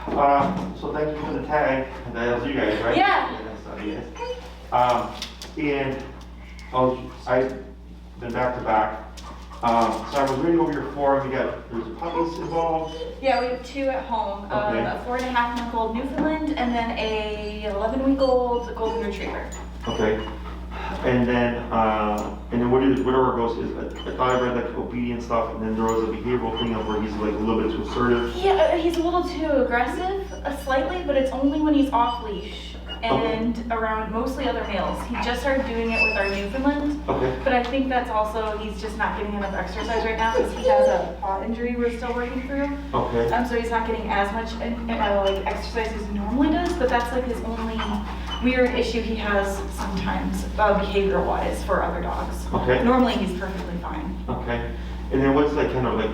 So thank you for the tag. That was you guys, right? Yeah. That's you guys. And I've been back to back. So I was reading over your form. There's puppies involved. Yeah, we have 2 at home. Okay. A 4.5-month-old Newfoundland and then a 11-week-old Golden Retriever. Okay. And then whatever goes is I thought I read like obedience stuff, and then there was a behavioral thing of where he's like a little bit too assertive. Yeah, he's a little too aggressive, slightly, but it's only when he's off leash and around mostly other males. He just started doing it with our Newfoundland. Okay. But I think that's also, he's just not getting enough exercise right now because he has a paw injury we're still working through. Okay. So he's not getting as much like exercise as he normally does, but that's like his only weird issue he has sometimes, behavior-wise, for other dogs. Okay. Normally he's perfectly fine. Okay. And then what's like kind of like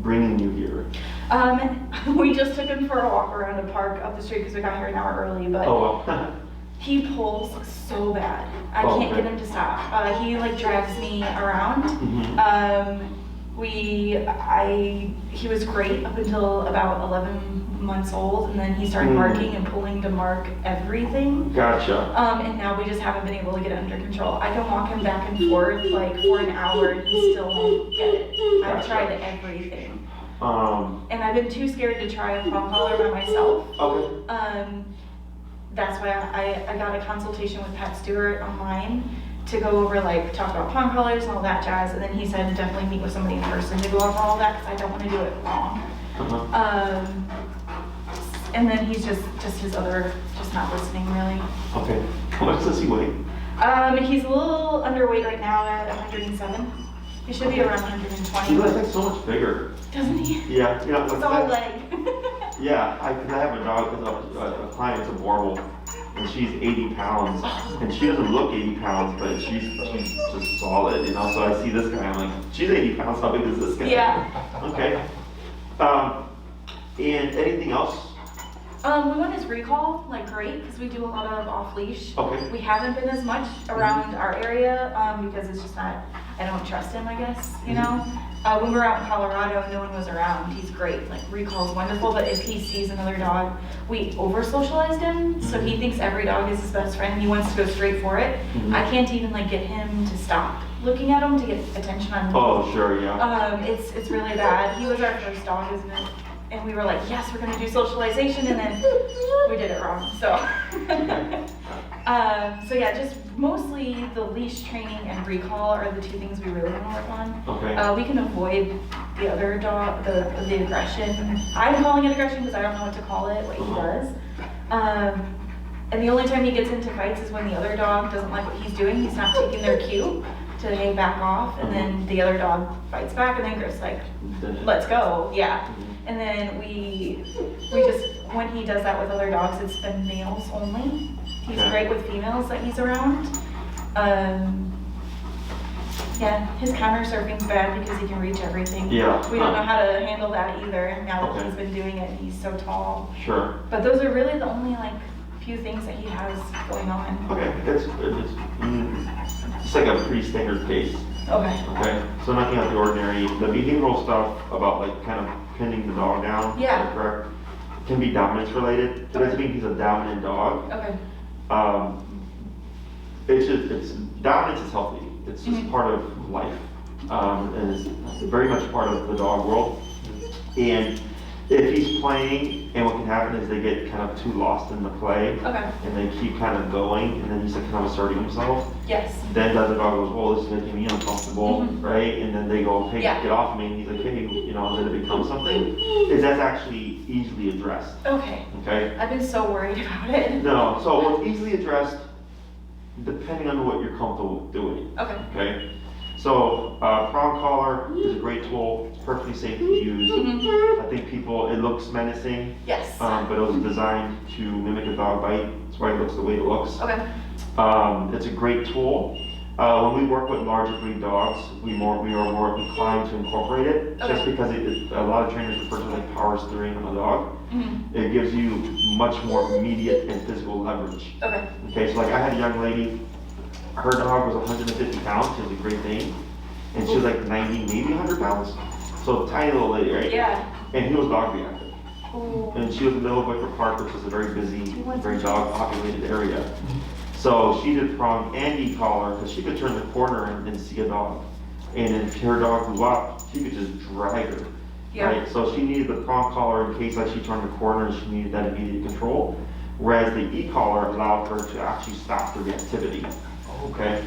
bringing you here? We just took him for a walk around a park up the street because we got here an hour early, but Oh well. he pulls so bad. I Oh, can't okay. get him to stop. He like drags me around. Mm-hmm. He was great up until about 11 months old, and then he started barking and pulling to mark everything. Gotcha. And now we just haven't been able to get it under control. I can walk him back and forth like for an hour and he still won't get it. I've Gotcha. tried everything. And I've been too scared to try a prong collar by myself. Okay. That's why I got a consultation with Pat Stewart online to go over talk about prong collars and all that jazz. And then he said definitely meet with somebody in person to go over all that because I don't want to do it wrong. Uh-huh. And then he's just not listening really. Okay. How much does he weigh? He's a little underweight right now at 107. He should be around 120. He looks like so much bigger. Doesn't he? Yeah. It's all leg. Yeah, I have a dog because a client is a Warble, and she's 80 pounds, and she doesn't look 80 pounds, but she's just solid, you know. So I see this guy, I'm like, she's 80 pounds. How big is this guy? Yeah. Okay. And anything else? We want his recall, great, because we do a lot of off-leash. Okay. We haven't been as much around our area because it's just not, I don't trust him, I guess, you know? When we were out in Colorado and no one was around, he's great, recall's wonderful, but if he sees another dog, we over-socialized him, so he thinks every dog is his best friend, he wants to go straight for it. I can't even get him to stop looking at him to get attention on me. Oh, sure, yeah. It's really bad. He was our first dog, isn't it? And we were like, yes, we're gonna do socialization, and then we did it wrong, so. So yeah, just mostly the leash training and recall are the 2 things we really want to work on. Okay. We can avoid the other dog, the aggression. I'm calling it aggression because I don't know what to call it, what he does. And the only time he gets into fights is when the other dog doesn't like what he's doing. He's not taking their cue to hey, back off, and then the other dog fights back, and then Griff's like, let's go, yeah. And then we just, when he does that with other dogs, it's been males only. He's great with females that he's around. Yeah, his counter surfing's bad because he can reach everything. Yeah. We don't know how to handle that either, now that he's been doing it, he's so tall. Sure. But those are really the only few things that he has going on. Okay, it's like a pretty standard case. Okay. Okay, so nothing out of the ordinary. The behavioral stuff about kind of pinning the dog down, Yeah. is that correct? Can be dominance related. It doesn't mean he's a dominant dog. Okay. It's dominance is healthy. It's just part of life, and it's very much part of the dog world. And if he's playing, and what can happen is they get kind of too lost in the play, Okay. and they keep kind of going, and then he's kind of asserting himself. Yes. Then the other dog goes, well, this is making me uncomfortable, right? And then they go, hey, get off of me. And he's like, hey, and then it becomes something. That's actually easily addressed. Okay. Okay? I've been so worried about it. No, so it's easily addressed depending on what you're comfortable with doing. Okay. Okay? So, prong collar is a great tool. It's perfectly safe to use. I think it looks menacing. Yes. But it was designed to mimic a dog bite. That's why it looks the way it looks. Okay. It's a great tool. When we work with larger breed dogs, we are more inclined to incorporate it, just because a lot of trainers refer to it power steering on a dog. It gives you much more immediate and physical leverage. Okay. Okay, so I had a young lady, her dog was 150 pounds, she was a Great Dane, and she was 90, maybe 100 pounds. So tiny little lady, right? Yeah. And he was dog reactive. Ooh. And she was in the middle of Wicker Park, which is a very busy, wants very to dog populated area. So she did prong and e-collar because she could turn the corner and see a dog. And if her dog grew up, she could just drag her. Yeah. Right? So she needed the prong collar in case like she turned the corner and she needed that immediate control. Whereas the e-collar allowed her to actually stop the reactivity. Okay?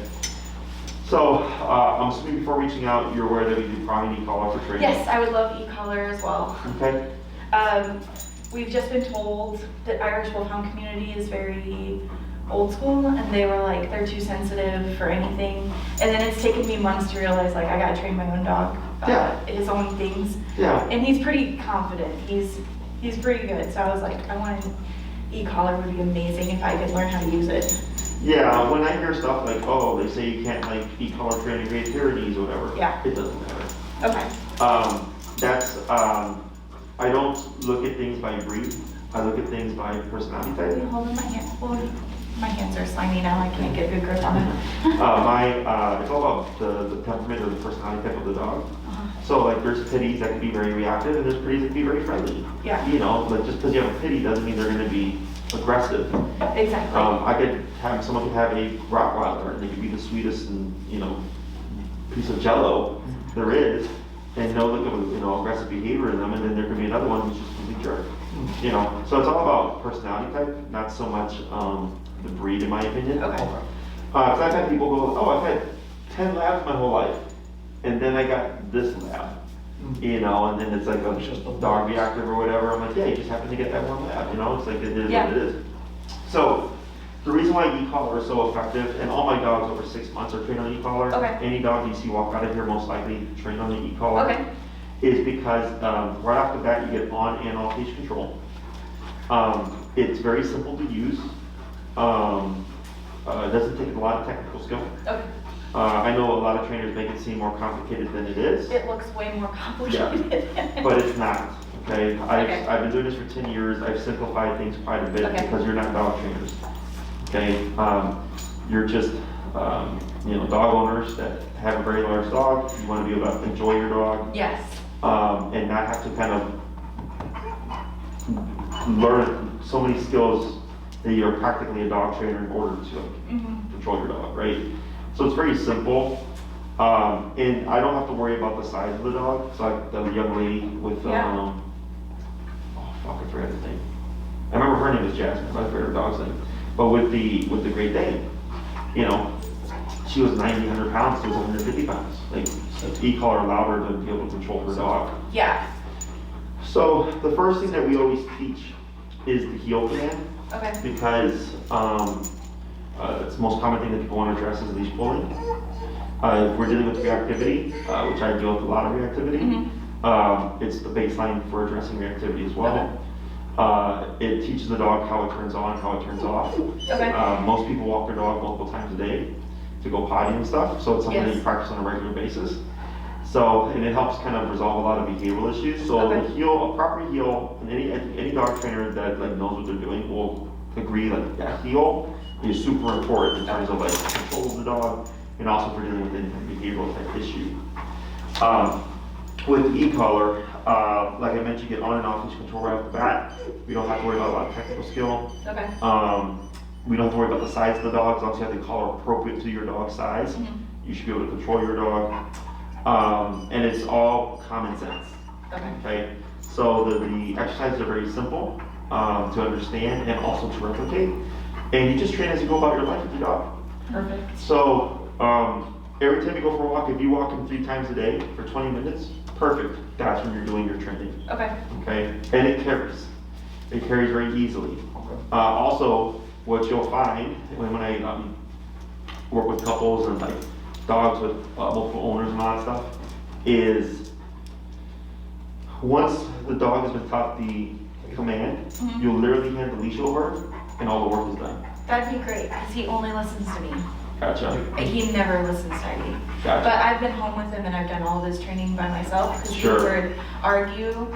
So I'm assuming before reaching out, you're aware that we do prong and e-collar for training? Yes, I would love e-collar as well. Okay. We've just been told that Irish Wolfhound community is very old school, and they were like, they're too sensitive for anything. And then it's taken me months to realize, like, I gotta train my own dog, his own things. Yeah. And he's pretty confident. He's pretty good. So I was like, I want an e-collar would be amazing if I could learn how to use it. Yeah, when I hear stuff like, oh, they say you can't like e-collar train Great Pyrenees or whatever. Yeah. It doesn't matter. Okay. I don't look at things by breed. I look at things by personality Are you type. holding my hand? Well, my hands are slimy now. I can't get a good grip on it. It's all about the temperament or the personality type of the dog. So like there's pitties that can be very reactive and there's pitties that can be very friendly. Yeah. You know, like just because you have a pitty doesn't mean they're gonna be aggressive. Exactly. Someone could have a Rottweiler and they could be the sweetest and, piece of jello there is, and no look of, aggressive behavior in them, and then there could be another one who's just a complete jerk. So it's all about personality type, not so much the breed, in my opinion. Okay. Because I've had people go, oh, I've had 10 labs my whole life, and then I got this lab, and then it's like a dog reactive or whatever. I'm like, yeah, you just happen to get that one lab, it's like it is what it is. So the reason why e-collar is so effective, and all my dogs over 6 months are trained on e-collar. Okay. Any dog you see walk out of here most likely trained on the e-collar. Okay. Is because right off the bat you get on and off leash control. It's very simple to use. It doesn't take a lot of technical skill. Okay. I know a lot of trainers make it seem more complicated than it is. It looks way more complicated. Yeah, but it's not. Okay, Okay. I've been doing this for 10 years. I've simplified things quite a bit because you're not dog trainers. Okay, you're just dog owners that have a very large dog. You want to be able to enjoy your dog. Yes. And not have to kind of learn so many skills that you're practically a dog trainer in order to control your dog, right? So it's very simple. And I don't have to worry about the size of the dog. So like the young lady with, I forgot the name. I remember her name was Jasmine, I forgot her dog's name. But with the Great Dane, she was 90, 100 pounds, she was 150 pounds. Like e-collar allowed her to be able to control her dog. Yeah. So the first thing that we always teach is the heel command. Okay. Because it's the most common thing that people want to address is leash pulling. If we're dealing with reactivity, which I deal with a lot of reactivity, it's the baseline for addressing reactivity as well. It teaches the dog how it turns on, how it turns off. Okay. Most people walk their dog multiple times a day to go potty and stuff, so it's something that you Yes. practice on a regular basis. So, and it helps kind of resolve a lot of behavioral issues. So Okay. the heel, a proper heel, and any dog trainer that knows what they're doing will agree that heel is super important in terms of control of the dog and also for dealing with any kind of behavioral type issue. With e-collar, like I mentioned, you get on and off leash control right off the bat. We don't have to worry about a lot of technical skill. Okay. We don't have to worry about the size of the dog, as long as you have the collar appropriate to your dog's size. You should be able to control your dog. And it's all common sense. Okay. So the exercises are very simple to understand and also to replicate. And you just train as you go about your life with your dog. Perfect. So every time you go for a walk, if you walk him 3 times a day for 20 minutes, perfect. That's when you're doing your training. Okay. Okay. And it carries. It carries very easily. Also, what you'll find when I work with couples and dogs with multiple owners and all that stuff is once the dog has been taught the command, you'll literally hand the leash over and all the work is done. That'd be great, because he only listens to me. Gotcha. He never listens to Heidi. Gotcha. But I've been home with him and I've done all of his training by myself, because Sure. he would argue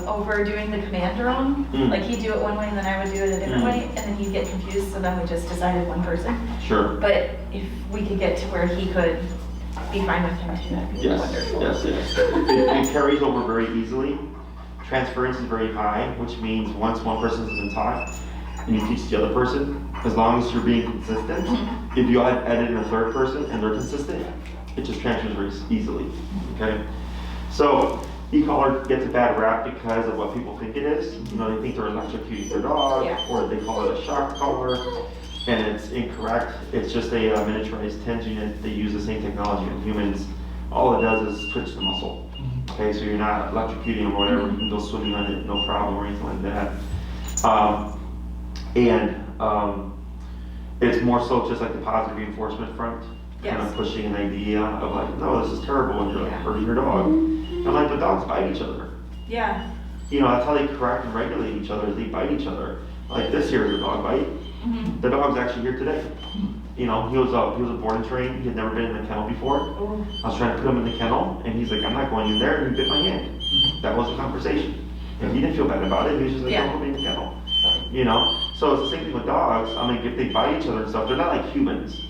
over doing the command wrong. Like he'd do it one way and then I would do it a different way, and then he'd get confused, so then we just decided one person. Sure. But if we could get to where he could be fine with him too, that'd be Yes. wonderful. Yes. Yes. It carries over very easily. Transference is very high, which means once one person has been taught and you teach the other person, as long as you're being consistent, if you edit in a third person and they're consistent, it just transfers very easily, okay? So e-collar gets a bad rap because of what people think it is. You know, they think they're electrocuting their dog, or they call it a shock collar, and it's incorrect. It's just a miniaturized TENS unit. They use the same technology in humans. All it does is twitch the muscle. Okay, so you're not electrocuting them or whatever. You can go swimming on it, no problem, or anything like that. It's more so just like the positive reinforcement front, kind of pushing an idea of like, no, this is terrible, and you're like hurting your dog. I'm like, the dogs bite each other. Yeah. You know, that's how they correct and regulate each other, is they bite each other. Like this here is a dog bite. The dog's actually here today. You know, he was a board and train. He had never been in the kennel before. I was trying to put him in the kennel, and he's like, I'm not going in there, and he bit my hand. That was the conversation. And he didn't feel bad about it. He was just like, don't put me in the kennel. You know? So it's the same thing with dogs. I mean, if they bite each other and stuff, they're not like humans.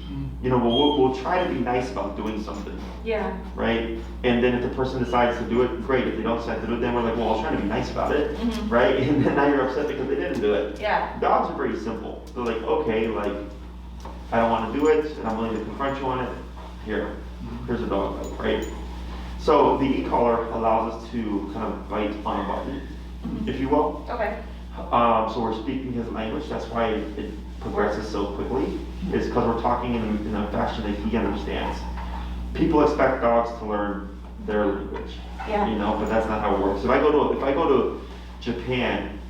You know, we'll try to be nice about doing something. Yeah. Right? And then if the person decides to do it, great. If they don't decide to do it, then we're like, well, I was trying to be nice about it. Right? And then now you're upset because they didn't do it. Yeah. Dogs are very simple. They're like, okay, like, I don't want to do it, and I'm willing to confront you on it. Here's a dog bite, right? So the e-collar allows us to kind of bite on a button, if you will. Okay. So we're speaking his language. That's why it progresses so quickly. Is because we're talking in a fashion that he understands. People expect dogs to learn their language, you know, but that's not how it works. If I go to Japan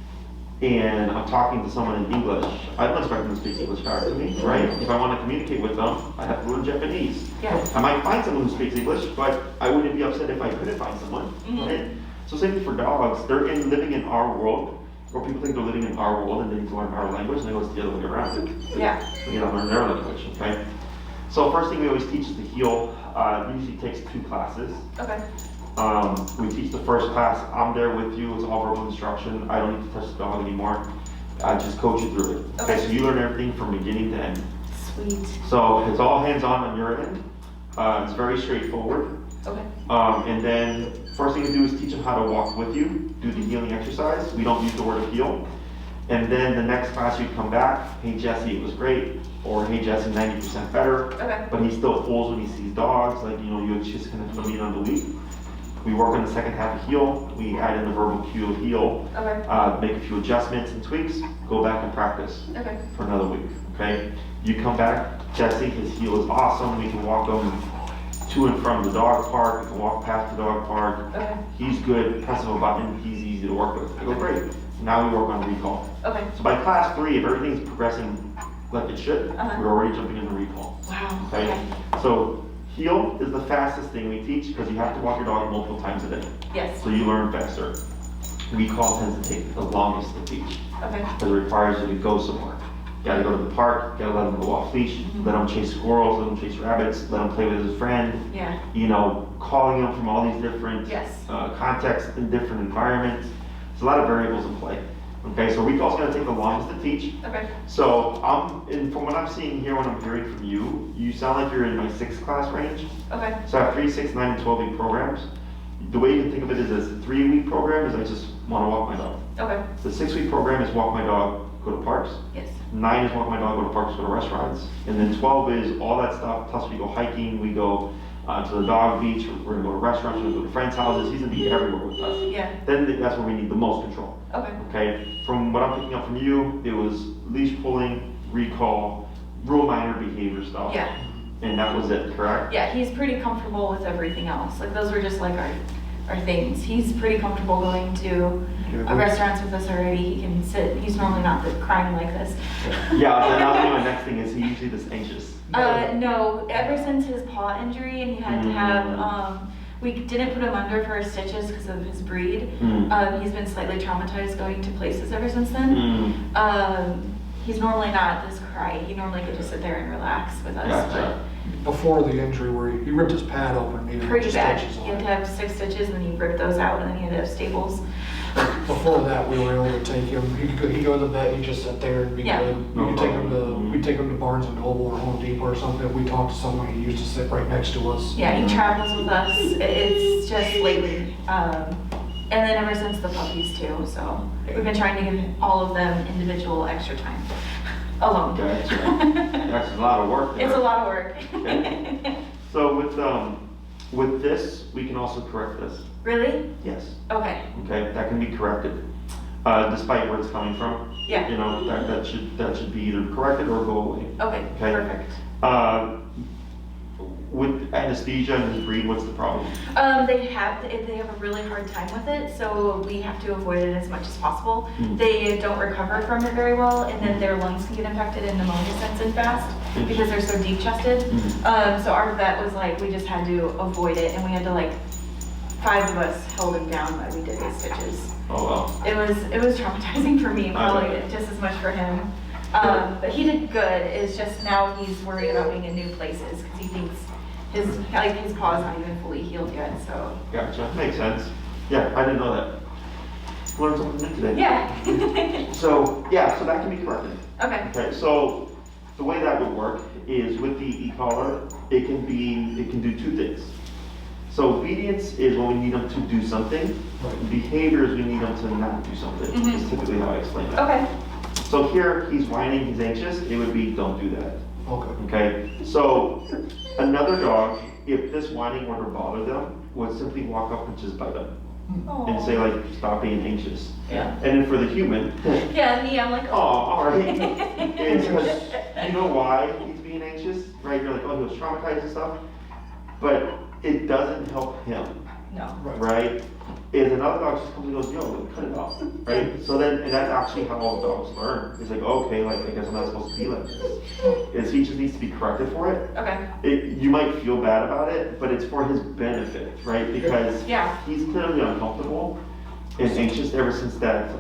and I'm talking to someone in English, I don't expect them to speak English back to me, right? If I want to communicate with them, I have to learn Japanese. I might find someone who speaks English, but I wouldn't be upset if I couldn't find someone, right? So same thing for dogs. They're living in our world, or people think they're living in our world and they need to learn our language, and they go it's the other way around. So you gotta learn their language, okay? So first thing we always teach is the heel. It usually takes 2 classes. We teach the first class, I'm there with you, it's all verbal instruction. I don't need to touch the dog anymore. I just coach you through it. Okay, so you learn everything from beginning to end. Sweet. So it's all hands-on on your end. It's very straightforward. And then first thing we do is teach them how to walk with you, do the healing exercise. We don't use the word heal. And then the next class you come back, hey Jesse, it was great. Or hey Jesse, 90% better. But he still pulls when he sees dogs, like, you know, you're just gonna put me on the week. We work on the second half of heal. We add in the verbal cue of heal. Make a few adjustments and tweaks. Go back and practice for another week. Okay. You come back, Jesse. His heel is awesome. We can walk him to and from the dog park. We can walk past the dog park. He's good. Press of a button. He's easy to work with. I go great. Now we work on recall. So by class 3, if everything's progressing like it should, we're already jumping into recall. Wow. Okay. So heel is the fastest thing we teach because you have to walk your dog multiple times a day. So you learn faster. Recall tends to take the longest to teach because it requires you to go somewhere. You gotta go to the park, you gotta let them go off leash, let them chase squirrels, let them chase rabbits, let him play with his friend. You know, calling him from all these different contexts and different environments. There's a lot of variables in play. Okay, so recall's gonna take the longest to teach. So from what I'm seeing here, what I'm hearing from you, you sound like you're in my 6th class range. So I have 3, 6, 9, and 12-week programs. The way you can think of it is as a 3-week program is I just want to walk my dog. The 6-week program is walk my dog, go to parks. 9 is walk my dog, go to parks, go to restaurants. And then 12 is all that stuff, plus we go hiking, we go to the dog beach, we're gonna go to restaurants, we're gonna go to friends' houses, he's gonna be everywhere with us. Then that's where we need the most control. Okay, from what I'm picking up from you, it was leash pulling, recall, real minor behavior stuff. And that was it, correct? He's pretty comfortable with everything else. Like those were just like our things. He's pretty comfortable going to restaurants with us already. He can sit. He's normally not crying like this. Then my next thing is he usually this anxious. No, ever since his paw injury and he had to have, we didn't put him under for his stitches because of his breed. He's been slightly traumatized going to places ever since then. He's normally not this cry. He normally could just sit there and relax with us. But before the injury where he ripped his pad open and needed pretty bad. stitches on He had it. to have 6 stitches and then he ripped those out and then he had to have staples. Before that, we were able to take him. He'd go to the vet. He'd just sit there and be good. We'd take him to Barnes and Noble or Home Depot or something. We talked to someone. He used to sit right next to us. He travels with us. It's just lately, and And then ever since the puppies too, so we've been trying to give all of them individual extra time alone. Gotcha. That's a lot of work there. It's a lot of work. Okay. So with this, we can also correct this. Really? Yes. Okay. Okay, that can be corrected, despite where it's coming from. Yeah. You know, that should be either corrected or go away. Okay, perfect. With anesthesia and this breed, what's the problem? They have a really hard time with it, so we have to avoid it as much as possible. Mm. They don't recover from it very well, and then their lungs can get infected and pneumonia sets in fast because they're so deep chested. Mm. So our vet was like, we just had to avoid it, and we had to like, 5 of us held him down while we did his stitches. Oh well. It was traumatizing for me, probably just as much for him. But he did good. It's just now he's worried about being in new places because he thinks his paw's not even fully healed yet. So. Gotcha. Makes sense. Yeah, I didn't know that. Learned something new today. Yeah. So yeah, so that can be corrected. Okay. Okay, so the way that would work is with the e-collar, it can do 2 things. So obedience is when we need them to do something. Right. Behavior is we need them to not do something. Mhm. Is typically how I explain that. Okay. So here, he's whining, he's anxious, it would be don't do that. Okay. Okay, so another dog, if this whining were to bother them, would simply walk up and just bite them and say like, stop being anxious. Yeah. And then for the human, Yeah, me, I'm like, oh, all right. It's because you know why he's being anxious, right? You're like, oh, he was traumatized and stuff, but it doesn't help him, no. right? Is another dog just comes and goes, yo, cut it off, right? So then, and that's actually how all dogs learn. It's like, okay, like I guess I'm not supposed to be like this. Is he just needs to be corrected for it. Okay. You might feel bad about it, but it's for his benefit, right? Because Yeah. he's clearly uncomfortable and anxious ever since that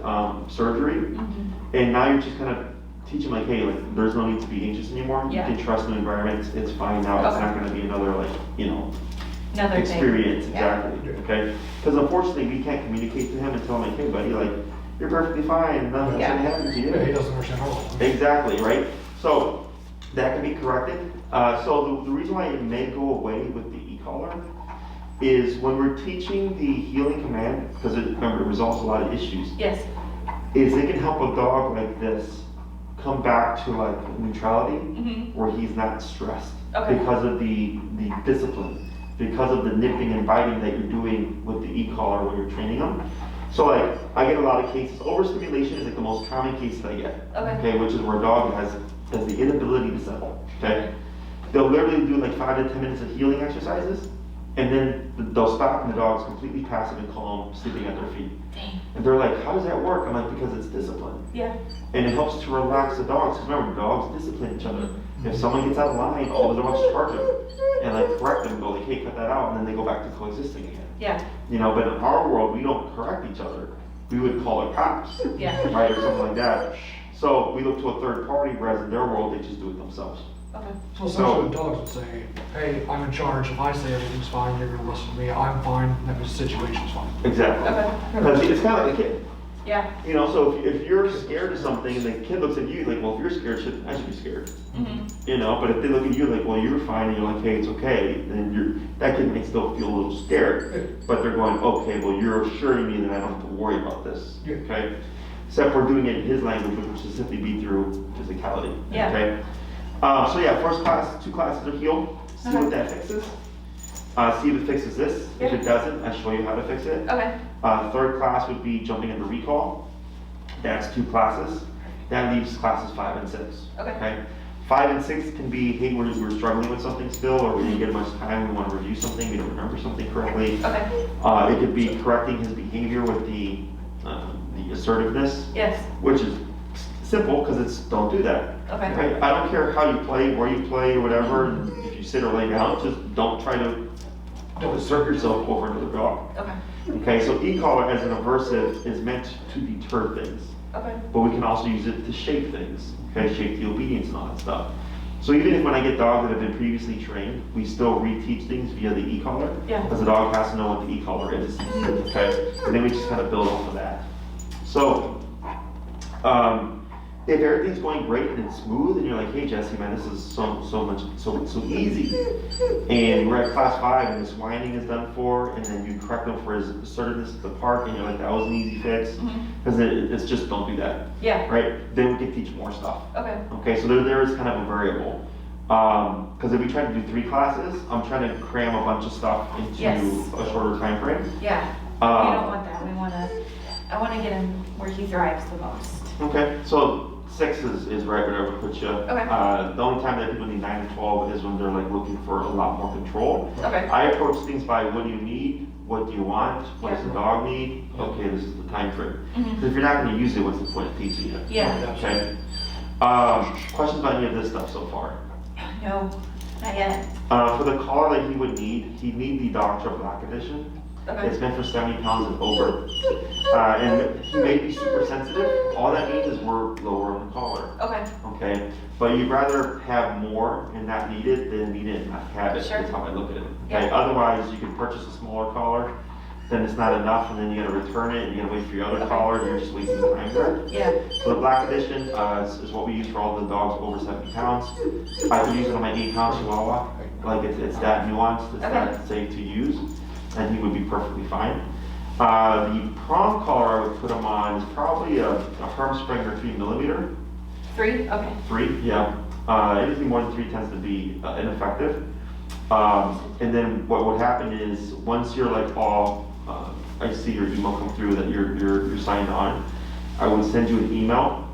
surgery. Mhm. And now you're just kind of teaching like, hey, like there's no need to be anxious anymore. Yeah. You can trust the environment. It's fine now. It's Okay. not going to be another like, you know, Another experience. thing. Yeah. Exactly. Okay. Because unfortunately, we can't communicate to him and tell him like, hey, buddy, like you're perfectly fine. Nothing's Yeah. going to happen to you. Yeah, he doesn't understand how. Exactly, right? So that can be corrected. So the reason why it may go away with the e-collar is when we're teaching the healing command, because remember, it resolves a lot of issues, Yes. is it can help a dog like this come back to like neutrality Mhm. where he's not stressed Okay. because of the discipline, because of the nipping and biting that you're doing with the e-collar when you're training them. So like, I get a lot of cases, overstimulation is like the most common case that I get. Okay. Which is where a dog has the inability to settle, okay? They'll literally do like 5 to 10 minutes of healing exercises, and then they'll stop and the dog's completely passive and calm, sleeping at their feet. Dang. And they're like, how does that work? I'm like, because it's discipline. Yeah. And it helps to relax the dogs, because remember, dogs discipline each other. If someone gets out of line, all the dogs charge them and like correct them and go like, hey, cut that out, and then they go back to coexisting again. Yeah. You know, but in our world, we don't correct each other. We would call it cops, Yeah. right, or something like that. So we look to a third party, whereas in their world, they just do it themselves. Okay. So essentially, the dogs would say, hey, I'm in charge. If I say everything's fine, you're gonna listen to me. I'm fine. That means the situation's fine. Exactly. Okay. Because it's kind of like a kid. Yeah. You know, so if you're scared of something and the kid looks at you like, well, if you're scared, I should be scared. Mhm. You know, but if they look at you like, well, you're fine, and you're like, hey, it's okay, then that kid may still feel a little scared. But they're going, okay, well, you're assuring me that I don't have to worry about this. Yeah. Okay? Except we're doing it in his language, which would simply be through physicality. Yeah. Okay? So yeah, first class, 2 classes are healed. See Okay. what that fixes. See if it fixes this. If Yeah. it doesn't, I show you how to fix it. Okay. Third class would be jumping into recall. That's 2 classes. That leaves classes 5 and 6. Okay. 5 and 6 can be, hey, we're struggling with something still, or we didn't get much time, we want to review something, we don't remember something correctly. Okay. It could be correcting his behavior with the assertiveness, Yes. which is simple because it's don't do that. Okay. Right? I don't care how you play, where you play, or whatever. And if you sit or lay down, just don't try to assert yourself over another dog. Okay. Okay, so e-collar as an aversive is meant to deter things, Okay. but we can also use it to shape things. Okay, shape the obedience and all that stuff. So even if when I get dogs that have been previously trained, we still reteach things via the e-collar. Yeah. Because the dog has to know what the e-collar is. Okay, and then we just kind of build off of that. So If everything's going great and it's smooth, and you're like, hey Jesse, man, this is so easy, and we're at class 5 and this whining is done for, and then you correct him for his assertiveness at the park, and you're like, that was an easy fix, because it's just don't do that. Yeah. Right? Then we can teach more stuff. Okay. Okay, so there is kind of a variable. Because if we try to do 3 classes, I'm trying to cram a bunch of stuff into a shorter time frame. Yeah. We don't want that. I want to get him where he thrives the most. Okay, so 6 is right where I would put you. Okay. The only time that people need 9 to 12 is when they're like looking for a lot more control. Okay. I approach things by what do you need, what do you want, what does the dog need, okay, this is the time frame. Because if you're not going to use it, what's the point of teaching it? Yeah. Okay. Questions about any of this stuff so far? No, not yet. For the collar that he would need, he'd need the Dr. Black edition. Okay. It's meant for 70 pounds and over. And he may be super sensitive. All that means is we're lowering the collar. Okay. Okay? But you'd rather have more and not need it than need it and not have it. Sure. That's how I look at it. Okay? Yeah. Otherwise, you can purchase a smaller collar, then it's not enough, and then you gotta return it, and you gotta wait for your other collar, and you're just wasting time there. Yeah. So the black edition is what we use for all the dogs over 70 pounds. I could use it on my 8-pound Chihuahua. Like it's that nuanced, it's that safe to use, and he would be perfectly fine. The prong collar I would put him on is probably a Herm Springer 3mm. 3? Okay. 3, yeah. Anything more than 3 tends to be ineffective. And then what would happen is once you're like all, I see your email come through that you're signed on, I would send you an email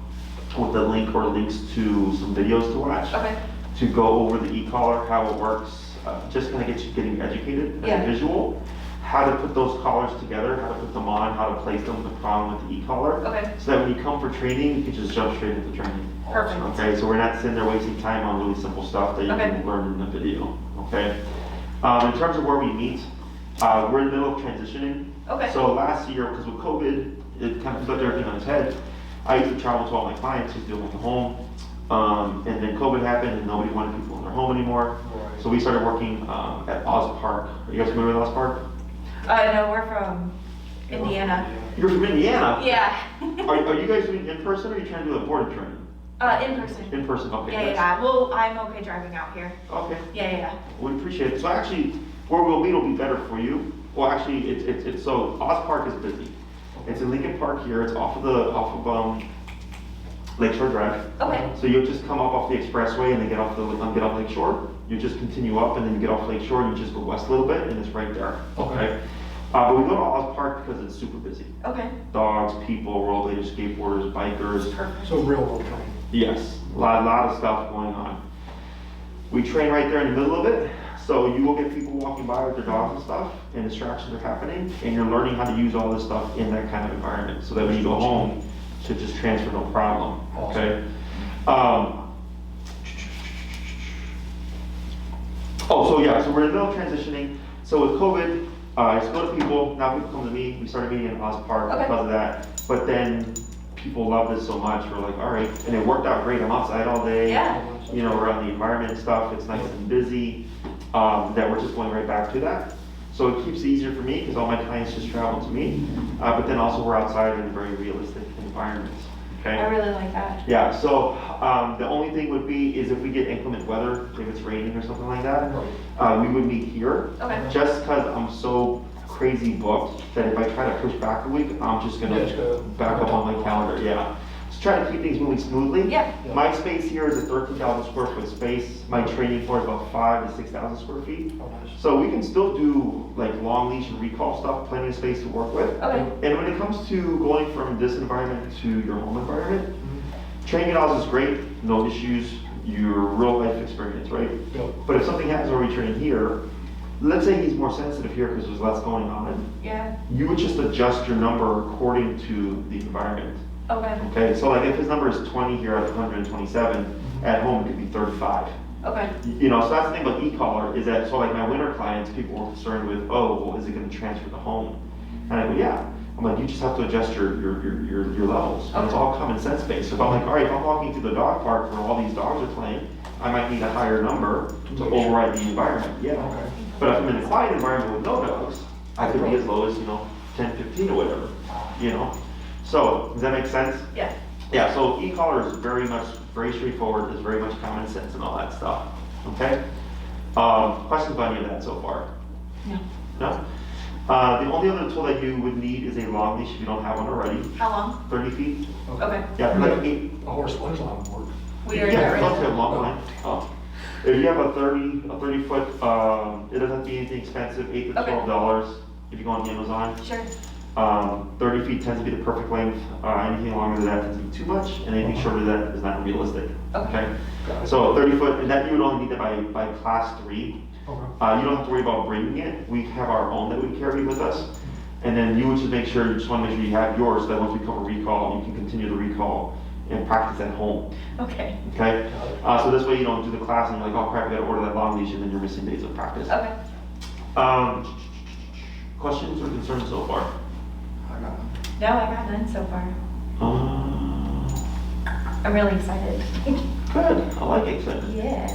with a link or links to some videos to watch. Okay. To go over the e-collar, how it works, just kind of get you getting educated as a visual, how to put those collars together, how to put them on, how to place them, the prong with the e-collar. Okay. So that when you come for training, you can just jump straight into training. Perfect. Okay, so we're not sitting there wasting time on really simple stuff that you can learn in the video. Okay. In terms of where we meet, we're in the middle of transitioning. Okay. So last year, because with COVID, it kind of flipped everything on its head. I used to travel to all my clients who's doing at home. And then COVID happened and nobody wanted people in their home anymore. Right. So we started working at Oz Park. Are you guys familiar with Oz Park? No, we're from Indiana. You're from Indiana? Yeah. Are you guys doing in person or are you trying to do a boarding training? In person. In person, okay. Yeah. Well, I'm okay driving out here. Okay. Yeah. We appreciate it. So actually, where we'll meet will be better for you. Well, actually, it's so Oz Park is busy. It's in Lincoln Park here. It's off of Lakeshore Drive. Okay. So you'll just come up off the expressway and then get off Lakeshore. You just continue up and then you get off Lakeshore and you just go west a little bit and it's right there. Okay. But we go to Oz Park because it's super busy. Okay. Dogs, people, rollerbladers, skateboarders, bikers. Perfect. So railroad train. Yes, a lot of stuff going on. We train right there in the middle of it. So you will get people walking by with their dogs and stuff, and distractions are happening, and you're learning how to use all this stuff in that kind of environment, so that when you go home, it should just transfer no problem. Okay. So we're in the middle of transitioning. So with COVID, I used to go to people. Now people come to me. We started meeting in Oz Park because of that. But then people loved it so much. We're like, all right, and it worked out great. I'm outside all day. Yeah. You know, we're on the environment and stuff. It's nice and busy. That we're just going right back to that. So it keeps it easier for me because all my clients just travel to me. But then also we're outside in very realistic environments. Okay. I really like that. Yeah. So the only thing would be is if we get inclement weather, if it's raining or something like that, we would meet here. Okay. Just because I'm so crazy booked that if I try to push back a week, I'm just gonna back up on my calendar. Yeah. Just try to keep things moving smoothly. Yeah. My space here is a 13,000 square foot space. My training floor is about 5,000 to 6,000 square feet. So we can still do like long leash and recall stuff, plenty of space to work with. Okay. And when it comes to going from this environment to your home environment, training at Oz is great, no issues, your real life experience, right? Yep. But if something happens where we train here, let's say he's more sensitive here because there's less going on. Yeah. You would just adjust your number according to the environment. Okay. Okay, so like if his number is 20 here out of 127, at home it could be 35. Okay. You know, so that's the thing about e-collar is that, so like my winter clients, people were concerned with, oh, well, is it going to transfer to home? And I go, yeah. I'm like, you just have to adjust your levels. And it's all common sense based. So if I'm like, all right, if I'm walking through the dog park where all these dogs are playing, I might need a higher number to override the environment. Yeah. Okay. But if I'm in a quiet environment with no dogs, I could be as low as, 10, 15 or whatever, So, does that make sense? Yeah. Yeah, so e-collar is very straightforward, it's very much common sense and all that stuff, okay? Questions about any of that so far? No. No? The only other tool that you would need is a long leash if you don't have one already. How long? 30 feet. Okay. Yeah, like 8. A horse lives on board. We already Yeah, got rid it's of a it. long line. Oh. If you have a 30 foot, it doesn't have to be anything expensive, $8 to Okay. $12 if you go on Amazon. Sure. 30 feet tends to be the perfect length. Anything longer than that tends to be too much, and anything shorter than that is not realistic. Okay. So 30 foot, and that you would only need that by class 3. Okay. You don't have to worry about bringing it. We have our own that we carry with us. And then you would just make sure, you just want to make sure you have yours, so that once we come a recall, you can continue the recall and practice at home. Okay. Okay? So this way you don't do the class and you're like, oh crap, I gotta order that long leash, and then you're missing days of practice. Okay. Questions or concerns so far? I got it. No, I got none so far. I'm really excited. Good, I like it. Yeah.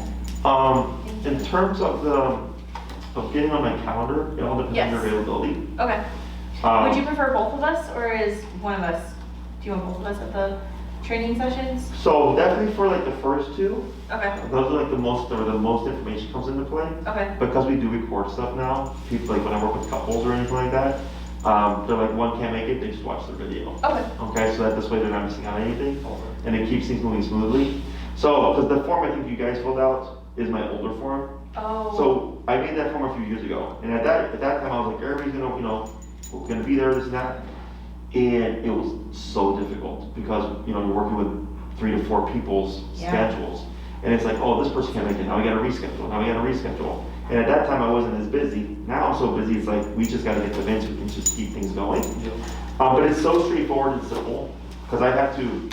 In terms of getting on my calendar, it all depends on your Yes. availability. Okay. Would you prefer both of us, or is one of us? Do you want both of us at the training sessions? So definitely for like the first 2, Okay. those are like the most, where the most information comes into play. Okay. Because we do record stuff now, people, like when I work with couples or anything like that, they're like, one can't make it, they just watch the video. Okay. Okay, so that this way they're not missing out on anything, and it keeps things moving smoothly. So, because the form I think you guys filled out is my older form. Oh. So I made that form a few years ago, and at that time I was like, everybody's gonna, we're gonna be there, this and that. And it was so difficult because, you're working with 3 to 4 people's Yeah. schedules. And it's like, oh, this person can't make it, now we gotta reschedule, now we gotta reschedule. And at that time I wasn't as busy. Now I'm so busy, it's like, we just gotta get the events, we can just keep things going. But it's so straightforward and simple, because I have to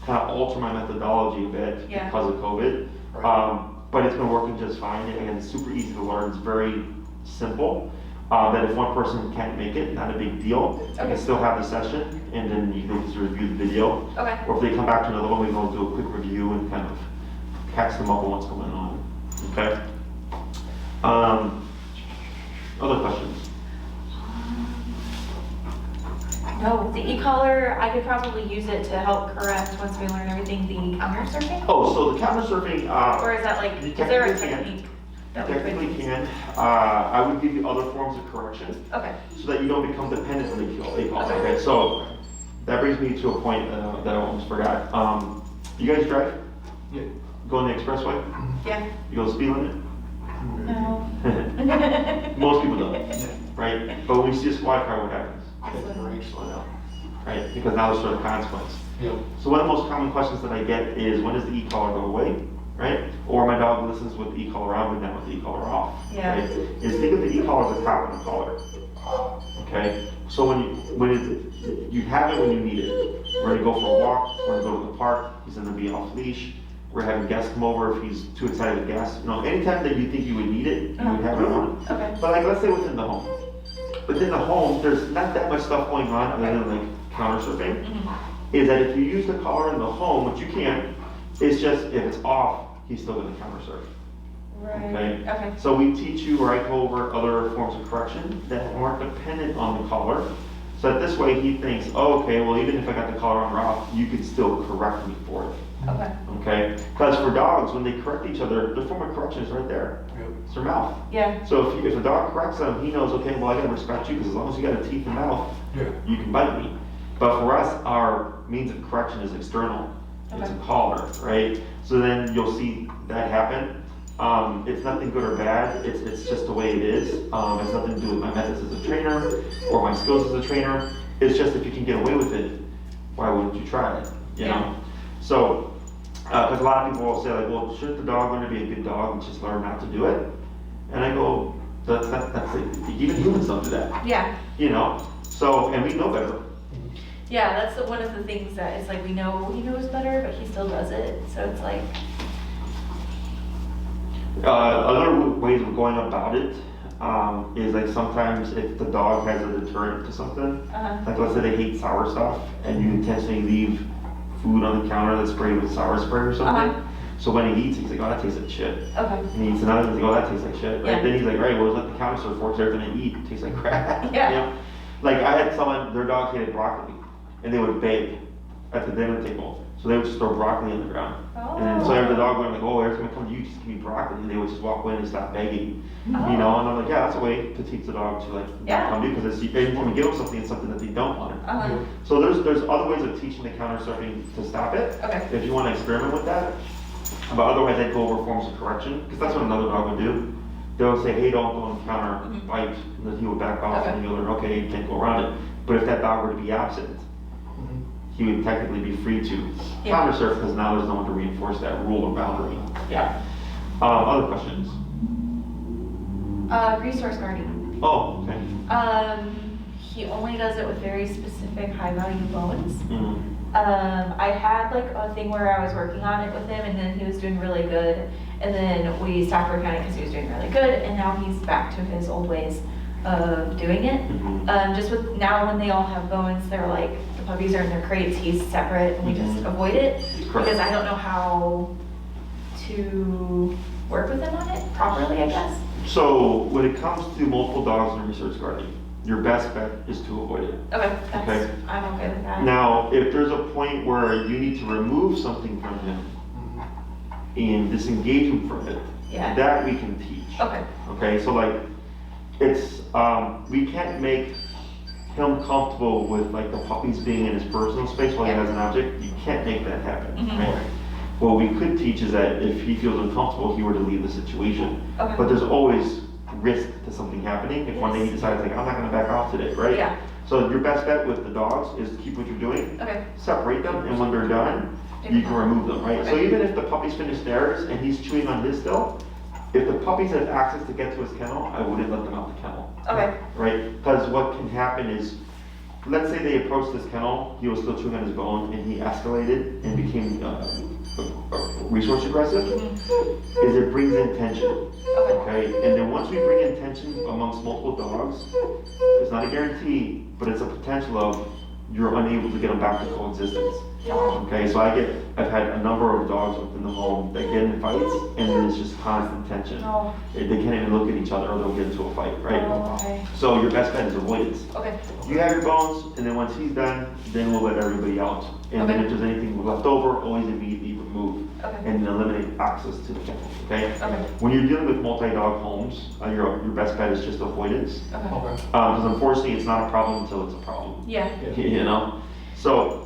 kind of alter my methodology a bit Yeah. because of COVID. Right. But it's been working just fine, and it's super easy to learn, it's very simple. That if one person can't make it, not a big deal. They Okay. can still have the session, and then they can just review the video. Okay. Or if they come back to another one, we go do a quick review and kind of catch them up on what's going on. Okay? Other questions? No, the e-collar, I could probably use it to help correct once we learn everything, the counter surfing? Oh, so the counter surfing, Or is that like, You is there a technically can. technique that we could technically use? can. I would give you other forms of correction Okay. so that you don't become dependent on the call. Okay. Okay, so that brings me to a point that I almost forgot. You guys drive? Yeah. Go on the expressway? Yeah. You go speed limit? No. Most people don't, right? But when we see a squad car, what happens? Hit the brakes. Slow down, right? Because now there's sort of consequence. Yep. So one of the most common questions that I get is, when does the e-collar go away, right? Or my dog listens with the e-collar on, but not with the e-collar off, Yeah. right? Is think of the e-collar as a top on the collar, okay? So you have it when you need it. We're gonna go for a walk, we're gonna go to the park, he's gonna be off leash, we're having guests come over if he's too excited with guests. Anytime that you think you would need it, you would have it on. Okay. But like, let's say within the home. Within the home, there's not that much stuff going on other than like counter surfing. Is that if you use the collar in the home, which you can, it's just if it's off, he's still gonna counter surf. Right. Okay. So we teach you, or I go over other forms of correction that aren't dependent on the collar. So that this way he thinks, oh, okay, well, even if I got the collar on or off, you can still correct me for it. Okay. Okay? Because for dogs, when they correct each other, the form of correction is right there. Yep. It's their mouth. Yeah. So if a dog corrects them, he knows, okay, well, I gotta respect you because as long as you got a teeth and mouth, Yeah. you can bite me. But for us, our means of correction is external. It's a Okay. collar, right? So then you'll see that happen. It's nothing good or bad. It's just the way it is. It has nothing to do with my methods as a trainer or my skills as a trainer. It's just if you can get away with it, why wouldn't you try it? You know? So, because a lot of people will say like, well, shouldn't the dog learn to be a good dog and just learn not to do it? And I go, that's it. Even humans don't do that. Yeah. So, and we know better. Yeah, that's one of the things that it's like we know he knows better, but he still does it. So it's like, Other ways of going about it is like sometimes if the dog has a deterrent to something, like let's say they hate sour stuff and you intentionally leave food on the counter that's sprayed with sour spray or something. So when he eats, he's like, oh, that tastes like shit. okay. And he eats another, he's like, oh, that tastes like shit. Right? Yeah. Then he's like, right, well, let the counter serve for it, so everything they eat tastes like crap. Yeah. Like I had someone, their dog hated broccoli, and they would beg at the dinner table. So they would just throw broccoli on the ground. Oh. And so every the dog would like, oh, every time I come to you, just give me broccoli. And they would just walk away and stop begging. Oh. You know, and I'm like, yeah, that's a way to teach the dog to like Yeah. come to you, because every time you give them something, it's something that they don't want. Uh-huh. So there's other ways of teaching the counter surfing to stop it. Okay. If you want to experiment with that. But otherwise, I'd go over forms of correction, because that's what another dog would do. They would say, hey, don't go on the counter, bite, and then he would back off, Okay. and you'll learn, okay, you can't go around it. But if that dog were to be absent, he would technically be free to counter surf, because now there's no one to reinforce that rule or boundary. Yeah. Other questions? Resource guarding. Oh, okay. He only does it with very specific high value bones. Mhm. I had like a thing where I was working on it with him, and then he was doing really good, and then we stopped working on it because he was doing really good, and now he's back to his old ways of doing it. Mhm. Just with now when they all have bones, they're like, the puppies are in their crates, he's separate, and we just avoid it because I don't know how to work with him on it properly, I guess. So when it comes to multiple dogs in research guarding, your best bet is to avoid it. Okay, Okay. I'm okay with that. Now, if there's a point where you need to remove something from him and disengage him from it, Yeah. that we can teach. Okay. Okay, so like, it's, we can't make him comfortable with like the puppies being in his personal space while he has an object. You can't make that happen, Mhm. right? What we could teach is that if he feels uncomfortable, he were to leave the situation. Okay. But there's always risk to something happening if one day he decides like, I'm not gonna back off today, right? Yeah. So your best bet with the dogs is to keep what you're doing, Okay. separate them, and when they're done, you can remove them, right? So Okay. even if the puppy's finished theirs and he's chewing on his still, if the puppies have access to get to his kennel, I wouldn't let them out the kennel, Okay. right? Because what can happen is, let's say they approached this kennel, he was still chewing on his bone, and he escalated and became resource aggressive, is it brings in tension, okay? And then once we bring in tension amongst multiple dogs, it's not a guarantee, but it's a potential of you're unable to get them back to coexistence. Okay, so I've had a number of dogs within the home that get in fights, and then it's just constant tension. Oh. They can't even look at each other or they'll get into a fight, right? Oh, okay. So your best bet is avoidance. Okay. You have your bones, and then once he's done, then we'll let everybody out. And then Okay. if there's anything left over, always immediately remove Okay. and eliminate access to the kennel, okay? Okay. When you're dealing with multi-dog homes, your best bet is just avoidance. Okay. Okay. Because unfortunately, it's not a problem until it's a problem. Yeah. You know? So,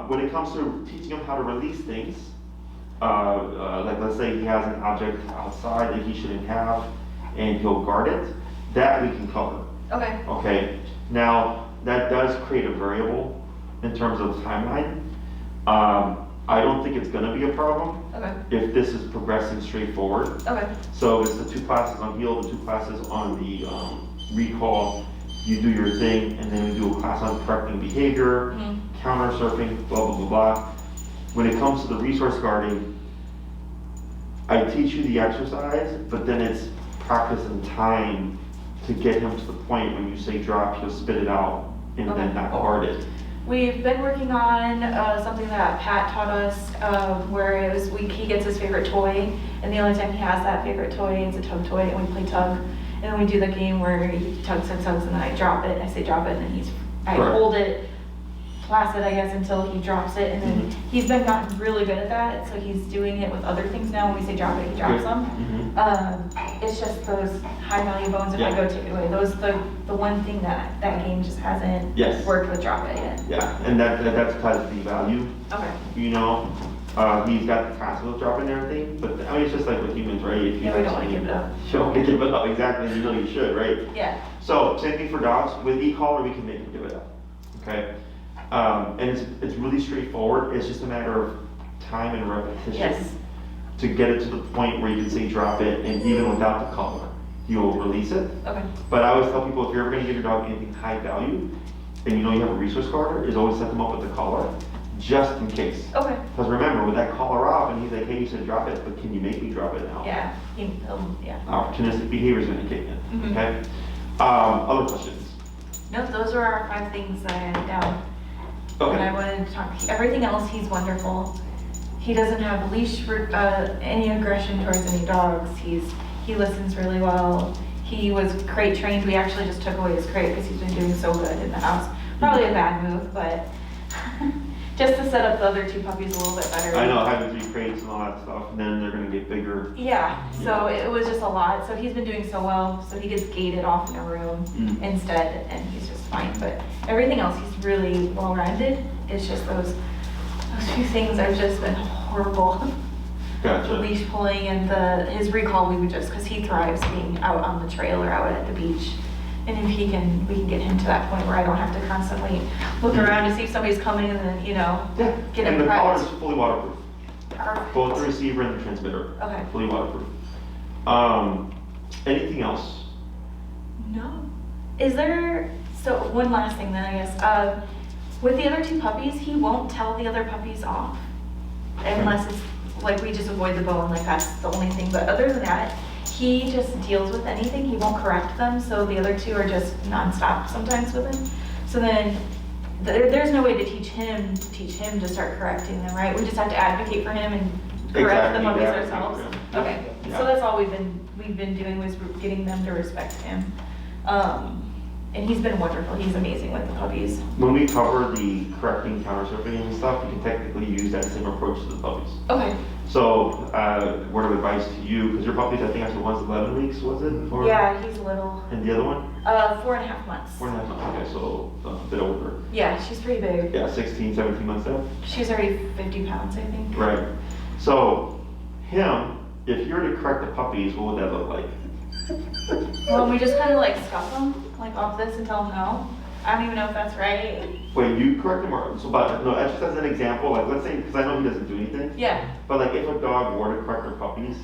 when it comes to teaching him how to release things, like let's say he has an object outside that he shouldn't have, and he'll guard it, that we can cover. Okay. Okay, now, that does create a variable in terms of timeline. I don't think it's gonna be a problem Okay. if this is progressing straightforward. Okay. So if it's the 2 classes on heel, the 2 classes on the recall, you do your thing, and then we do a class on correcting behavior, Mhm. counter surfing, blah, blah, blah, blah. When it comes to the resource guarding, I teach you the exercise, but then it's practice and time to get him to the point when you say drop, he'll spit it out and Okay. then not guard it. We've been working on something that Pat taught us, where it was he gets his favorite toy, and the only time he has that favorite toy is a tug toy, and we play tug, and then we do the game where he tugs, and then I drop it. I say drop it, and then I Correct. hold it placid, I guess, until he drops it, and then he's been gotten really good at that. So he's doing it with other things now. When we say drop it, he drops Good. them. It's just those high value bones. If I Yeah. go take it away, those the one thing that game just hasn't Yes. worked with drop it yet. Yeah, and that's because of the value, Okay. you know? He's got the concept of dropping everything, but I mean, it's just like with humans, right? If you Yeah, we have don't wanna something- give it up. You don't wanna give it up, exactly, you know you should, right? Yeah. So, same thing for dogs, with e-collar, we can make them give it up, okay? And it's really straightforward, it's just a matter of time and repetition. Yes. To get it to the point where you can say drop it, and even without the collar, you'll release it. Okay. But I always tell people, if you're ever gonna give your dog anything high value, and you know you have a resource guarder, is always set them up with the collar, just in case. Okay. Because remember, with that collar off, and he's like, hey, you said drop it, but can you make me drop it now? Yeah. Yeah. Opportunistic behavior is gonna kick in, Mhm. okay? Other questions? No, those are our 5 things that I had down. And I Okay, wanted to talk, everything else, he's wonderful. He doesn't have leash, any aggression towards any dogs. He listens really well. He was crate trained. We actually just took away his crate because he's been doing so good in the house. Probably a bad move, but just to set up the other 2 puppies a little bit better. I know, having 3 crates and all that stuff, and then they're gonna get bigger. Yeah, so it was just a lot. So he's been doing so well. So he gets gated off in a room instead, and he's just fine. But everything else, he's really well-rounded. It's just those few things have just been horrible. Gotcha. The leash pulling and his recall, we would just, because he thrives being out on the trail or out at the beach. And if we can get him to that point where I don't have to constantly look around to see if somebody's coming and then, get him And the collar prepped. is fully waterproof. Perfect. Both the receiver and the transmitter. Okay. Fully waterproof. Anything else? No. Is there, so one last thing then, I guess. With the other 2 puppies, he won't tell the other puppies off. Unless it's, like, we just avoid the bone, like, that's the only thing. But other than that, he just deals with anything. He won't correct them, so the other 2 are just nonstop sometimes with him. So then, there's no way to teach him to start correcting them, right? We just have to advocate for him and correct the puppies ourselves. Okay, Yeah. so that's all we've been doing was getting them to respect him. And he's been wonderful. He's amazing with the puppies. When we cover the correcting, counter surfing and stuff, you can technically use that same approach to the puppies. Okay. So, word of advice to you, because your puppies, I think actually one's 11 weeks, was it? Or, Yeah, he's little. And the other one? 4.5 months. 4.5 months, okay, so a bit older. Yeah, she's pretty big. Yeah, 16, 17 months now. She's already 50 pounds, I think. Right. So, him, if you were to correct the puppies, what would that look like? Well, we just kind of like scuff them, like off this and tell them no. I don't even know if that's right. Wait, you correct them or, so, but, no, just as an example, like, let's say, because I know he doesn't do anything, Yeah, but like, if a dog were to correct their puppies,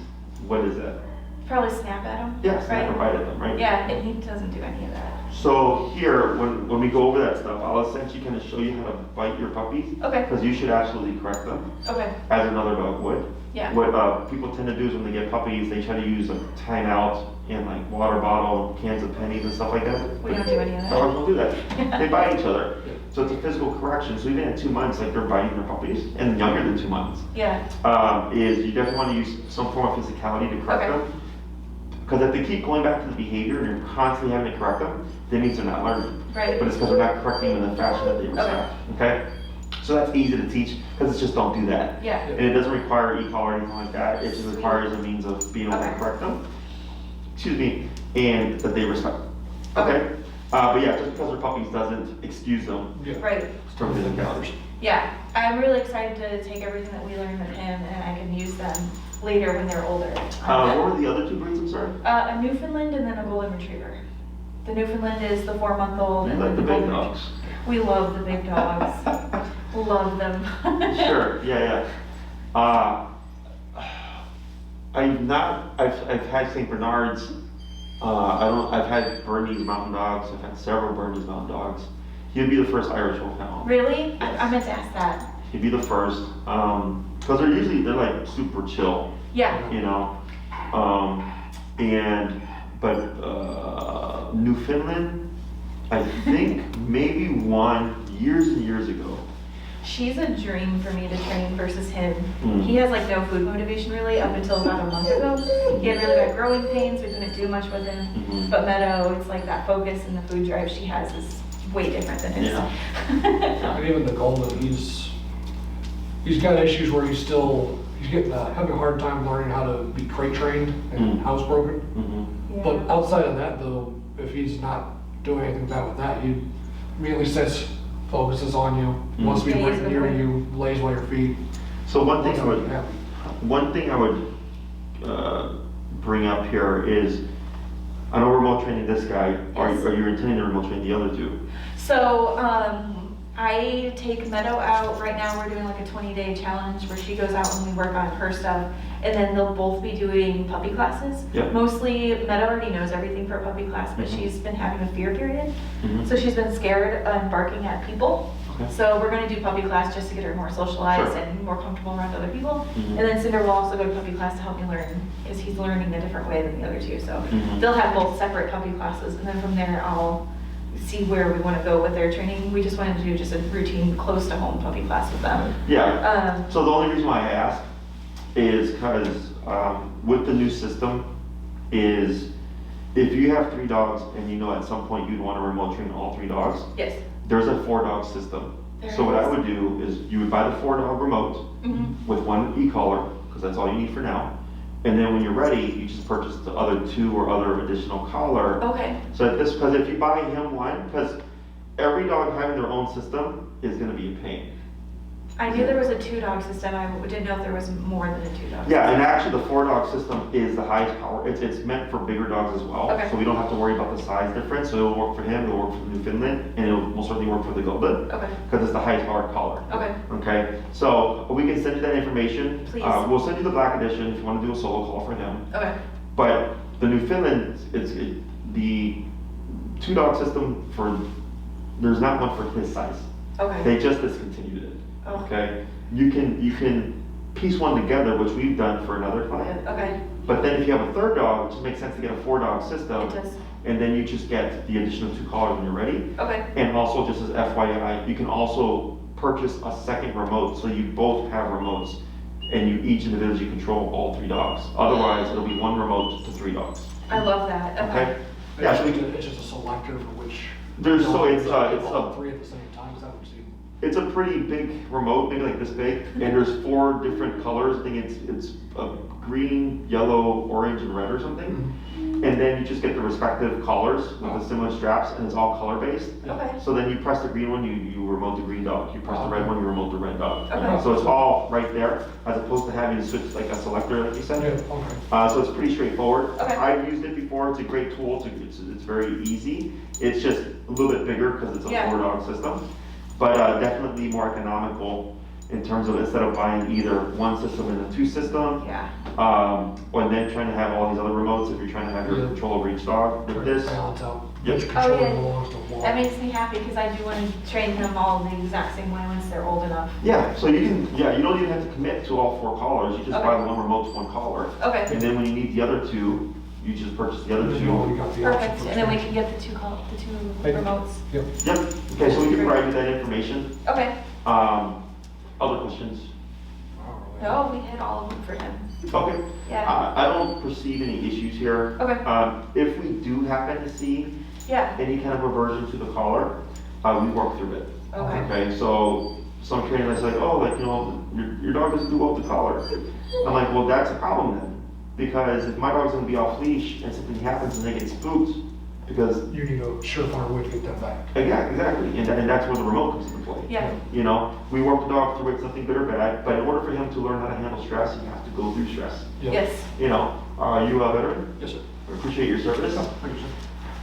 what is that? probably snap at them. Yeah, snap or right? bite at them, right? Yeah, and he doesn't do any of that. So here, when we go over that stuff, I'll essentially kind of show you how to bite your puppies, Okay, because you should absolutely correct them, okay, as another dog would. yeah. What people tend to do is when they get puppies, they try to use like timeout and like water bottle, cans of pennies and stuff like that. We don't do any of that. Dogs don't do that. They bite each other. So it's a physical correction. So even at 2 months, like they're biting their puppies, and younger than 2 months, Yeah, is you definitely want to use some form of physicality to correct Okay. them. Because if they keep going back to the behavior and you're constantly having to correct them, that means they're not learning. right. But it's because we're not correcting them in the fashion that they respect. Okay? So that's easy to teach because it's just don't do that. Yeah, And it doesn't require e-collar or anything like that. It just requires a means of being able to Okay. correct them. Excuse me, and that they respect. Okay? But yeah, just because they're puppies doesn't excuse them Yeah. right. from physicality. Yeah, I'm really excited to take everything that we learned with him and I can use them later when they're older. What were the other 2 breeds, I'm sorry? A Newfoundland and then a Golden Retriever. The Newfoundland is the 4-month-old You and like then the big Golden dogs. We love the big dogs. Love them. Sure, yeah. I've had St. Bernards, I've had Bernese Mountain Dogs, I've had several Bernese Mountain Dogs. He'd be the first Irish Wolfhound. Really? I meant to ask that. He'd be the first, because they're like super chill, Yeah, you know? But Newfoundland, I think maybe one years and years ago. she's a dream for me to train versus him. Mm. He has like no food motivation really up until about a month ago. He had really bad growing pains, we couldn't do much with him. Mhm. But Meadow, it's like that focus and the food drive she has is way different than his. Yeah. And even the Golden, he's got issues where he's getting, having a hard time learning how to be crate trained and housebroken. Mhm. Yeah. But outside of that though, if he's not doing anything bad with that, he immediately focuses on you, wants to be Yeah, right he's near good. you, lays by your feet. So one thing Yeah. I would bring up here is, I know we're remote training this guy. Are Yes. you intending to remote train the other 2? So, I take Meadow out, right now we're doing like a 20-day challenge where she goes out and we work on her stuff, and then they'll both be doing puppy classes. Yep. Mostly, Meadow already knows everything for a puppy class, but Mhm. she's been having a fear period. Mhm. So she's been scared and barking at people. Okay. So we're gonna do puppy class just to get her more socialized Sure. and more comfortable around other people. Mhm. And then Cinder will also go to puppy class to help me learn, because he's learning a different way than the other 2. So Mhm. they'll have both separate puppy classes, and then from there I'll see where we want to go with their training. We just wanted to do just a routine close to home puppy class with them. Yeah. Um, So the only reason why I ask is because with the new system is if you have 3 dogs and you know at some point you'd want to remote train all 3 dogs, yes, there's a 4-dog system So what I would do is you would buy the 4-dog remote with one e-collar, because that's all you need for now. And then when you're ready, you just purchase the other 2 or other additional collar. Okay. So this, because if you buy him one, because every dog having their own system is going to be a pain. I knew there was a 2-dog system. I didn't know if there was more than a 2-dog. Yeah, and actually the 4-dog system is the highest power. It's meant for bigger dogs as well. Okay. So we don't have to worry about the size difference. So it'll work for him, it'll work for the Newfoundland, and it'll most certainly work for the Golden. Okay. Because it's the highest powered collar. Okay. Okay, so we can send you that information. Please. We'll send you the black edition if you want to do a solo call for him. Okay. But the Newfoundland, the 2-dog system there's not one for his size. Okay. They just discontinued it. Oh. Okay, you can piece one together, which we've done for another client. Okay. But then if you have a 3rd dog, it just makes sense to get a 4-dog system. It does. And then you just get the additional 2 collars when you're ready. Okay. And also, just as FYI, you can also purchase a second remote, so you both have remotes, and you each individually control all 3 dogs. Otherwise, it'll be 1 remote to 3 dogs. I love that. Okay. Okay? Yeah, so It's just a selector for which. There's dog so it's all a 3 at the same time, is that what you see? it's a pretty big remote, maybe like this big, and there's 4 different colors. I think it's green, yellow, orange, and red or something. And then you just get the respective collars with the similar straps, and it's all color based. Okay. So then you press the green one, you remote the green dog. You press the red one, you remote the red dog. Okay. So it's all right there, as opposed to having to switch like a selector, like you said. Yeah, okay. So it's pretty straightforward. Okay. I've used it before. It's a great tool. It's very easy. It's just a little bit bigger because it's a 4-dog system, but definitely more economical in terms of instead of buying either one system and a 2 system. Yeah. Or then trying to have all these other remotes if you're trying to have your control over each dog. With this, Balance out. Yep. Which control yeah. belongs to what. That makes me happy because I do want to train them all the exact same way once they're old enough. yeah, so you can, you don't even have to commit to all 4 collars. You just Okay. buy the 1 remote to 1 collar. Okay. And then when you need the other 2, you just purchase the other And then 2. you already got the option Perfect. for And then we change. can get the 2 Hey. remotes. Yep. Yep, okay, so we can provide you that information. Okay. Other questions? No, we hit all of them for him. Okay. Yeah. I don't perceive any issues here. Okay. If we do happen to see Yeah. any kind of aversion to the collar, we work through it. Okay. Okay, so some trainers are like, oh, like, your dog doesn't do well with the collar. I'm like, well, that's a problem then. Because if my dog's gonna be off leash and something happens and they get spooked, because, You need a surefire way to get them back. yeah, exactly, and that's where the remote comes into play. Yeah. We work the dog through it, something good or bad, but in order for him to learn how to handle stress, he has to go through stress. Yeah. Yes. Are you a veteran? Yes, sir. I appreciate your service, Thank you, sir.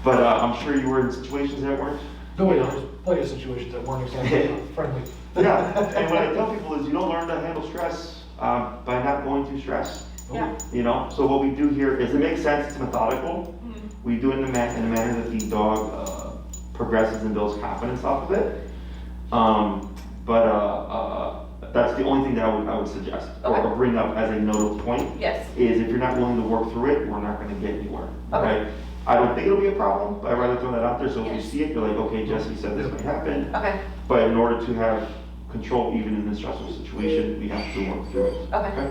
but I'm sure you were in situations that weren't. No, wait, there's plenty of situations that weren't exactly friendly. Yeah, and what I tell people is you don't learn to handle stress by not going through stress. Yeah. So what we do here is it makes sense, it's methodical. We do it in a manner that the dog progresses and builds confidence off of it. That's the only thing that I would suggest or bring up as a notable point. Yes. Is if you're not willing to work through it, we're not going to get anywhere. Okay. I don't think it'll be a problem, but I'd rather throw that out there so if you Yes. see it, you're like, okay, Jesse said this might happen. Okay. But in order to have control even in a stressful situation, we have to work through it. Okay.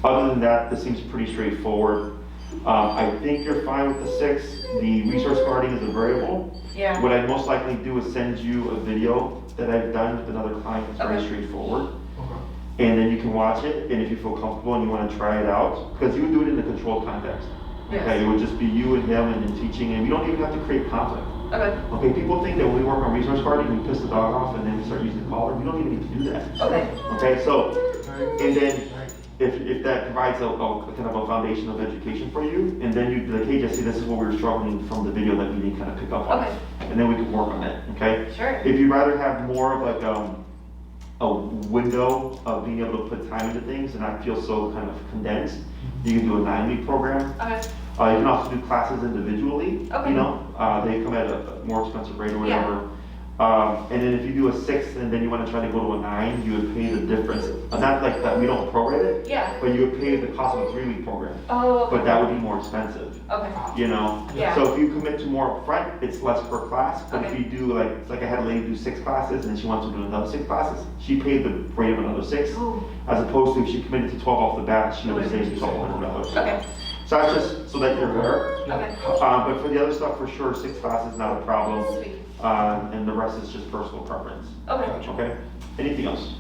Other than that, this seems pretty straightforward. I think you're fine with the 6. The resource guarding is a variable. Yeah. What I'd most likely do is send you a video that I've done with another client. It's very Okay. straightforward. Okay. And then you can watch it, and if you feel comfortable and you want to try it out, because you would do it in a controlled context. Yes. Okay, it would just be you and him and then teaching, and you don't even have to create conflict. Okay. Okay, people think that when we work on resource guarding, we piss the dog off and then we start using the collar. We don't even need to do that. Okay. Okay, so, and then Right. if that provides a kind of a foundation of education for you, and then you'd be like, hey Jesse, this is what we were struggling from the video that we didn't kind of pick up on. Okay. And then we can work on it, okay? Sure. If you'd rather have more of like a window of being able to put time into things and not feel so kind of condensed, you can do a 9-week program. Okay. You can also do classes individually, Okay. they come at a more expensive rate or whatever. And then if you do a 6 and then you want to try to go to a 9, you would pay the difference. Not like that, we don't prorate it, Yeah. but you would pay the cost of a 3-week program. Oh. But that would be more expensive, Okay. Yeah. So if you commit to more upfront, it's less per class. But if Okay. you do it's like I had a lady do 6 classes and then she wants to do another 6 classes, she paid the rate of another 6. Ooh. As opposed to if she committed to 12 off the bat, she would It have would saved be $1,200. Okay. So that's just so that you're aware. Okay. But for the other stuff, for sure, 6 classes not a problem. Sweet. and the rest is just personal preference. Okay. Okay? Anything else?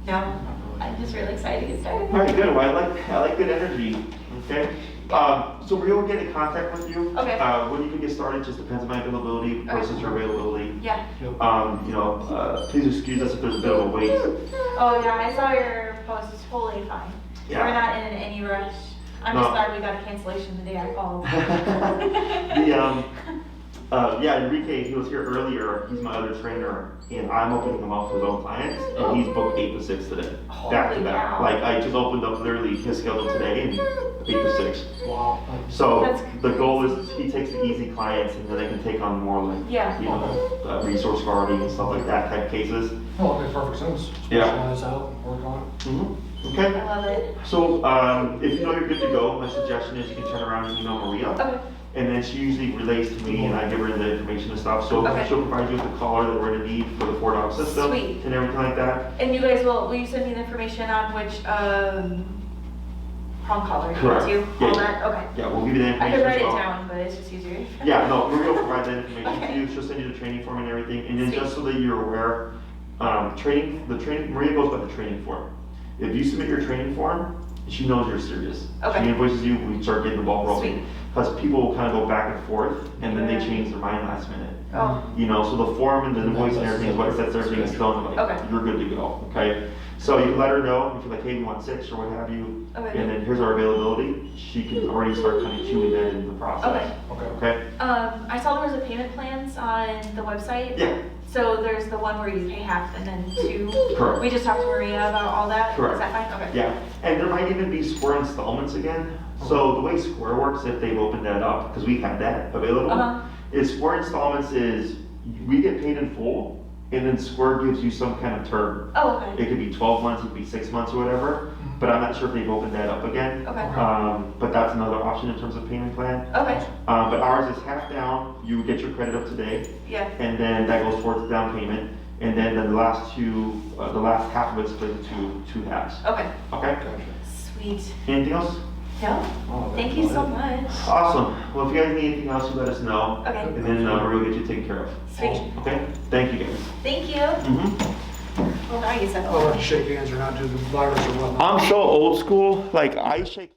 No, I'm just really excited to get started. All right, good. Well, I like good energy. Okay. So we will get in contact with you. Okay. When you can get started just depends on my availability versus your availability. Yeah. Please excuse us if there's a bit of a wait. Oh yeah, I saw your post. It's totally fine. Yeah. We're not in any rush. I'm No. just glad we got a cancellation the day I called. Enrique, he was here earlier. He's my other trainer, and I'm opening him up to his own clients, and he's booked 8 to 6 today, back to Holy back. cow. Like I just opened up literally his schedule today, and 8 to 6. Wow. So That's the goal is he takes the easy clients, and then they can take on more like Yeah. resource guarding and stuff like that type cases. Well, it makes perfect sense. Yeah. Specialize out and work on it. Okay. I love it. So if you know you're good to go, my suggestion is you can turn around and email Maria. Okay. And then she usually relays to me and I give her the information and stuff. So Okay. she'll provide you with the collar that we're gonna need for the 4-dog system. Sweet. And everything like that. And you guys will you send me the information on which prong collar you Correct. want to? Yeah, All yeah. that? Okay. Yeah, we'll give you the I information could write as it well. down, but it's just easier. Yeah, no, Maria will provide that information to Okay. you. She'll send you the training form and everything. And then Sweet. just so that you're aware, Maria goes by the training form. If you submit your training form, she knows you're serious. Okay. She invoices you, we start getting the ball rolling. Sweet. Because people will kind of go back and forth and then they Yeah. change their mind last minute. Oh. So the form and the invoice and everything is what sets everything in stone, like, Okay. you're good to go, okay? So you can let her know, if you're like, hey, we want 6 or what have you, Okay. and then here's our availability, she can already start kind of queuing that into the process. Okay. Okay? I saw there was a payment plans on the website. Yeah, So there's the one where you pay half and then 2. correct, We just talked to Maria about all that. Correct. Is that fine? Okay. yeah. And there might even be Square installments again. So the way Square works, if they've opened that up, because we have that available, Uh-huh. is Square installments is, we get paid in full, and then Square gives you some kind of term. Oh, okay. It could be 12 months, it could be 6 months or whatever, but I'm not sure if they've opened that up again. Okay. But that's another option in terms of payment plan. Okay. But ours is half down, you get your credit up today, Yeah. and then that goes towards the down payment. And then the last half of it's split into 2 halves. Okay. Okay? Sweet. Anything else? No? Oh, Thank you so much. Awesome. Well, if you guys need anything else, you let us know. Okay. And then Maria will get you taken care of. Sweet. Okay? Thank you guys. Thank you. Mm-hmm. Well, now you said I'll let you shake hands or not do the virus or whatnot. I'm so old school, like I shake